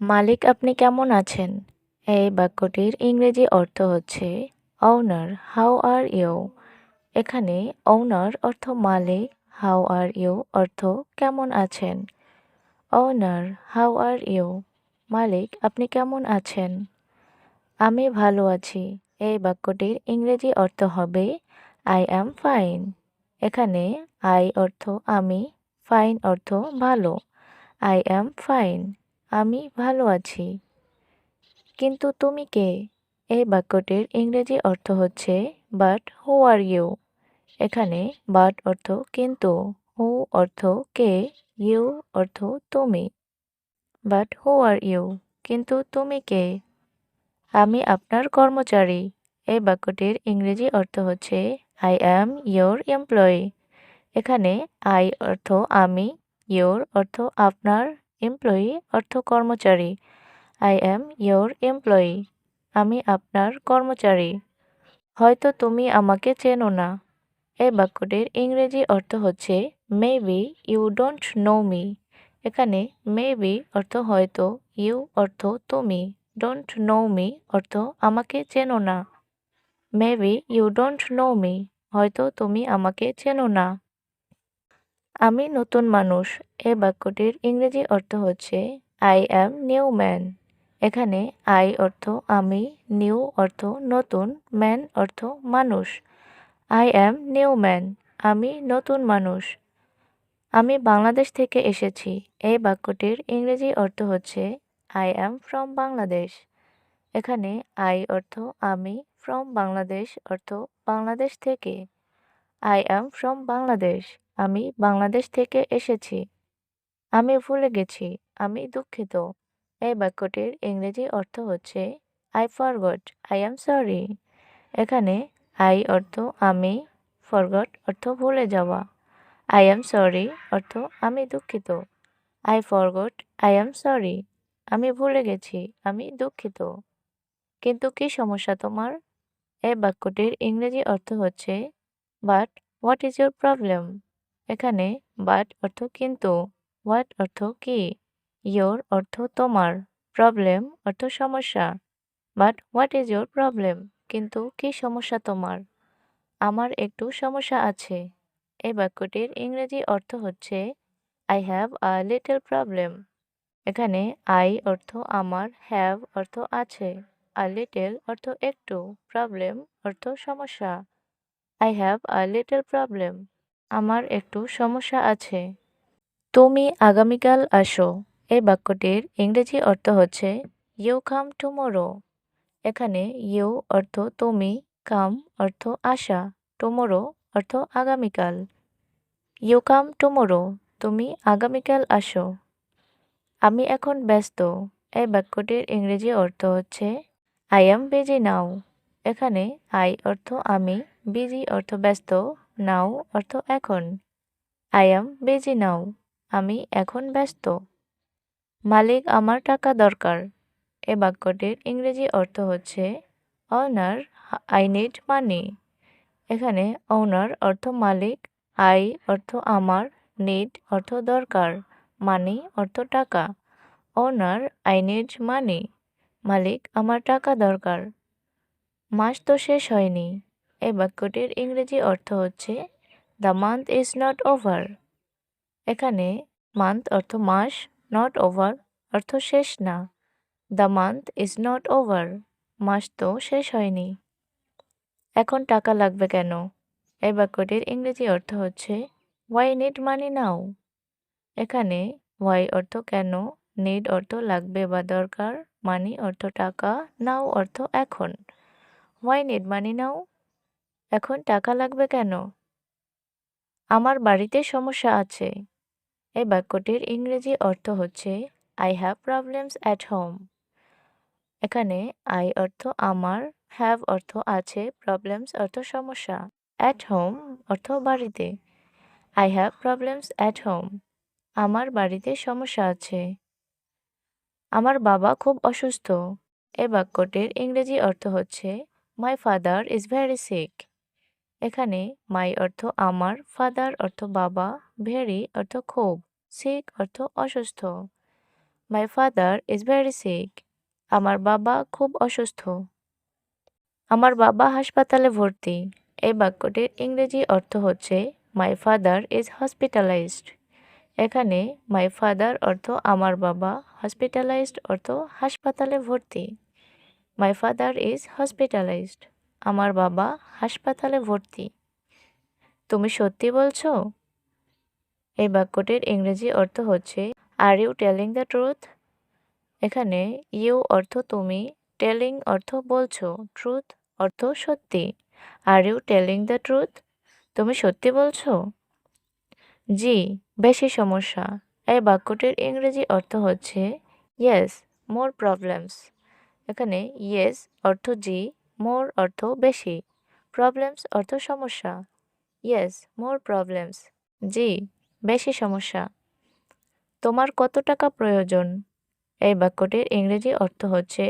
মালিক আপনি কেমন আছেন? এই বাক্যটির ইংরেজি অর্থ হচ্ছে ওনার হাউ আর ইউ। এখানে ওনার অর্থ মালিক, হাউ আর ইউ অর্থ কেমন আছেন। ওনার হাউ আর ইউ, মালিক আপনি কেমন আছেন? আমি ভালো আছি। এই বাক্যটির ইংরেজি অর্থ হবে আই অ্যাম ফাইন। এখানে আই অর্থ আমি, ফাইন অর্থ ভালো। আই অ্যাম ফাইন, আমি ভালো আছি। কিন্তু তুমি কে? এই বাক্যটির ইংরেজি অর্থ হচ্ছে বাট হু আর ইউ। এখানে বাট অর্থ কিন্তু, হু অর্থ কে, ইউ অর্থ তুমি। বাট হু আর ইউ, কিন্তু তুমি কে? আমি আপনার কর্মচারী। এই বাক্যটির ইংরেজি অর্থ হচ্ছে আই অ্যাম ইয়োর এমপ্লয়ি। এখানে আই অর্থ আমি, ইয়োর অর্থ আপনার, এমপ্লয়ি অর্থ কর্মচারী। আই অ্যাম ইয়োর এমপ্লয়ি, আমি আপনার কর্মচারী। হয়তো তুমি আমাকে চেনো না। এই বাক্যটির ইংরেজি অর্থ হচ্ছে maybe you don't know me. এখানে মেবি অর্থ হয়তো, ইউ অর্থ তুমি, ডোন্ট নো মি অর্থ আমাকে চেনো না। Maybe you don't know me, হয়তো তুমি আমাকে চেনো না। আমি নতুন মানুষ। এই বাক্যটির ইংরেজি অর্থ হচ্ছে আই অ্যাম নিউ ম্যান। এখানে আই অর্থ আমি, নিউ অর্থ নতুন, ম্যান অর্থ মানুষ। আই অ্যাম নিউ ম্যান, আমি নতুন মানুষ। আমি বাংলাদেশ থেকে এসেছি। এই বাক্যটির ইংরেজি অর্থ হচ্ছে আই অ্যাম ফ্রম বাংলাদেশ। এখানে আই অর্থ আমি, ফ্রম বাংলাদেশ অর্থ বাংলাদেশ থেকে। আই অ্যাম ফ্রম বাংলাদেশ, আমি বাংলাদেশ থেকে এসেছি। আমি ভুলে গেছি, আমি দুঃখিত। এই বাক্যটির ইংরেজি অর্থ হচ্ছে I forgot, I am sorry. এখানে আই অর্থ আমি, ফরগট অর্থ ভুলে যাওয়া। আই অ্যাম সরি অর্থ আমি দুঃখিত। I forgot, I am sorry, আমি ভুলে গেছি, আমি দুঃখিত। কিন্তু কি সমস্যা তোমার? এই বাক্যটির ইংরেজি অর্থ হচ্ছে but what is your problem. এখানে বাট অর্থ কিন্তু, হোয়াট অর্থ কি, ইয়োর অর্থ তোমার, প্রবলেম অর্থ সমস্যা। But what is your problem, কিন্তু কি সমস্যা তোমার? আমার একটু সমস্যা আছে। এই বাক্যটির ইংরেজি অর্থ হচ্ছে I have a little problem. এখানে আই অর্থ আমার, হ্যাভ অর্থ আছে, আ লিটল অর্থ একটু, প্রবলেম অর্থ সমস্যা। I have a little problem, আমার একটু সমস্যা আছে। তুমি আগামীকাল আসো। এই বাক্যটির ইংরেজি অর্থ হচ্ছে ইউ কাম টুমোরো। এখানে ইউ অর্থ তুমি, কাম অর্থ আসা, টুমোরো অর্থ আগামীকাল। ইউ কাম টুমোরো, তুমি আগামীকাল আসো। আমি এখন ব্যস্ত। এই বাক্যটির ইংরেজি অর্থ হচ্ছে আই অ্যাম বিজি নাও। এখানে আই অর্থ আমি, বিজি অর্থ ব্যস্ত, নাও অর্থ এখন। আই অ্যাম বিজি নাও, আমি এখন ব্যস্ত। মালিক আমার টাকা দরকার। এ বাক্যটির ইংরেজি অর্থ হচ্ছে ওনার আই নিড মানি। এখানে ওনার অর্থ মালিক, আই অর্থ আমার, নিড অর্থ দরকার, মানি অর্থ টাকা। ওনার আই নিড মানি, মালিক আমার টাকা দরকার। মাস তো শেষ হয়নি। এই বাক্যটির ইংরেজি অর্থ হচ্ছে the month is not over. এখানে মান্থ অর্থ মাস, নট ওভার অর্থ শেষ না। The month is not over, মাস তো শেষ হয়নি। এখন টাকা লাগবে কেন? এই বাক্যটির ইংরেজি অর্থ হচ্ছে ওয়াই নিড মানি নাও। এখানে ওয়াই অর্থ কেন, নিড অর্থ লাগবে বা দরকার, মানি অর্থ টাকা, নাও অর্থ এখন। ওয়াই নিড মানি নাও, এখন টাকা লাগবে কেন? আমার বাড়িতে সমস্যা আছে। এই বাক্যটির ইংরেজি অর্থ হচ্ছে I have problems at home. এখানে আই অর্থ আমার, হ্যাভ অর্থ আছে, প্রবলেমস অর্থ সমস্যা, অ্যাট হোম অর্থ বাড়িতে। I have problems at home, আমার বাড়িতে সমস্যা আছে। আমার বাবা খুব অসুস্থ। এ বাক্যটির ইংরেজি অর্থ হচ্ছে my father is very sick. এখানে মাই অর্থ আমার, ফাদার অর্থ বাবা, ভেরি অর্থ খুব, সিক অর্থ অসুস্থ। My father is very sick. আমার বাবা খুব অসুস্থ। আমার বাবা হাসপাতালে ভর্তি। এই বাক্যটির ইংরেজি অর্থ হচ্ছে মাই ফাদার ইজ হসপিটালাইজড। এখানে মাই ফাদার অর্থ আমার বাবা, হসপিটালাইজড অর্থ হাসপাতালে ভর্তি। মাই ফাদার ইজ হসপিটালাইজড। আমার বাবা হাসপাতালে ভর্তি। তুমি সত্যি বলছো? এই বাক্যটির ইংরেজি অর্থ হচ্ছে are you telling the truth. এখানে ইউ অর্থ তুমি, টেলিং অর্থ বলছো, ট্রুথ অর্থ সত্যি। Are you telling the truth? তুমি সত্যি বলছো? জি, বেশি সমস্যা। এই বাক্যটির ইংরেজি অর্থ হচ্ছে ইয়েস, মোর প্রবলেমস। এখানে ইয়েস অর্থ জি, মোর অর্থ বেশি, প্রবলেমস অর্থ সমস্যা। ইয়েস, মোর প্রবলেমস। জি, বেশি সমস্যা। তোমার কত টাকা প্রয়োজন? এই বাক্যটির ইংরেজি অর্থ হচ্ছে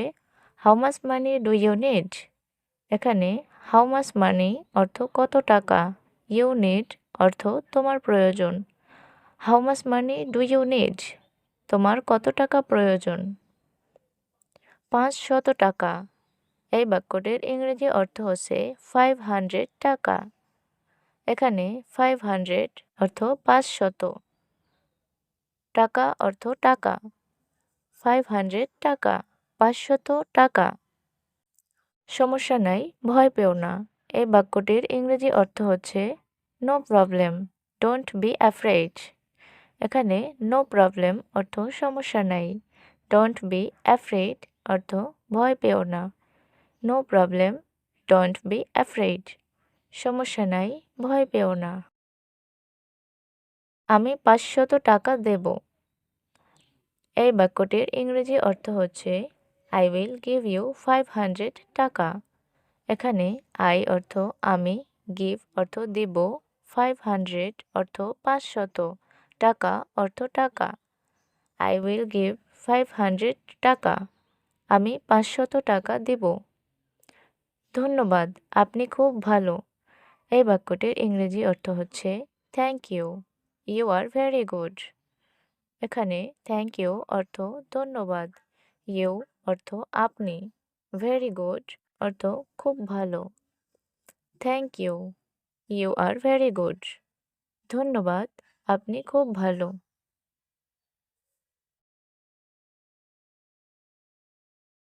how much money do you need. এখানে হাউ মাচ মানি অর্থ কত টাকা, ইউ নিড অর্থ তোমার প্রয়োজন। How much money do you need? তোমার কত টাকা প্রয়োজন? 500 টাকা। এই বাক্যটির ইংরেজি অর্থ হচ্ছে 500 টাকা। এখানে 500 অর্থ 500, টাকা অর্থ টাকা। 500 টাকা, 500 টাকা। সমস্যা নাই, ভয় পেও না। এই বাক্যটির ইংরেজি অর্থ হচ্ছে no problem, don't be afraid. এখানে নো প্রবলেম অর্থ সমস্যা নাই, ডোন্ট বি অ্যাফ্রেড অর্থ ভয় পেও না। No problem, don't be afraid, সমস্যা নাই, ভয় পেও না। আমি 500 টাকা দেব। এই বাক্যটির ইংরেজি অর্থ হচ্ছে আই উইল গিভ ইউ 500 টাকা। এখানে আই অর্থ আমি, গিভ অর্থ দিব, 500 অর্থ 500, টাকা অর্থ টাকা। আই উইল গিভ 500 টাকা। আমি 500 টাকা দিব। ধন্যবাদ, আপনি খুব ভালো। এই বাক্যটির ইংরেজি অর্থ হচ্ছে thank you, you are very good. এখানে থ্যাংক ইউ অর্থ ধন্যবাদ, ইউ অর্থ আপনি, ভেরি গুড অর্থ খুব ভালো। Thank you, you are very good. ধন্যবাদ, আপনি খুব ভালো।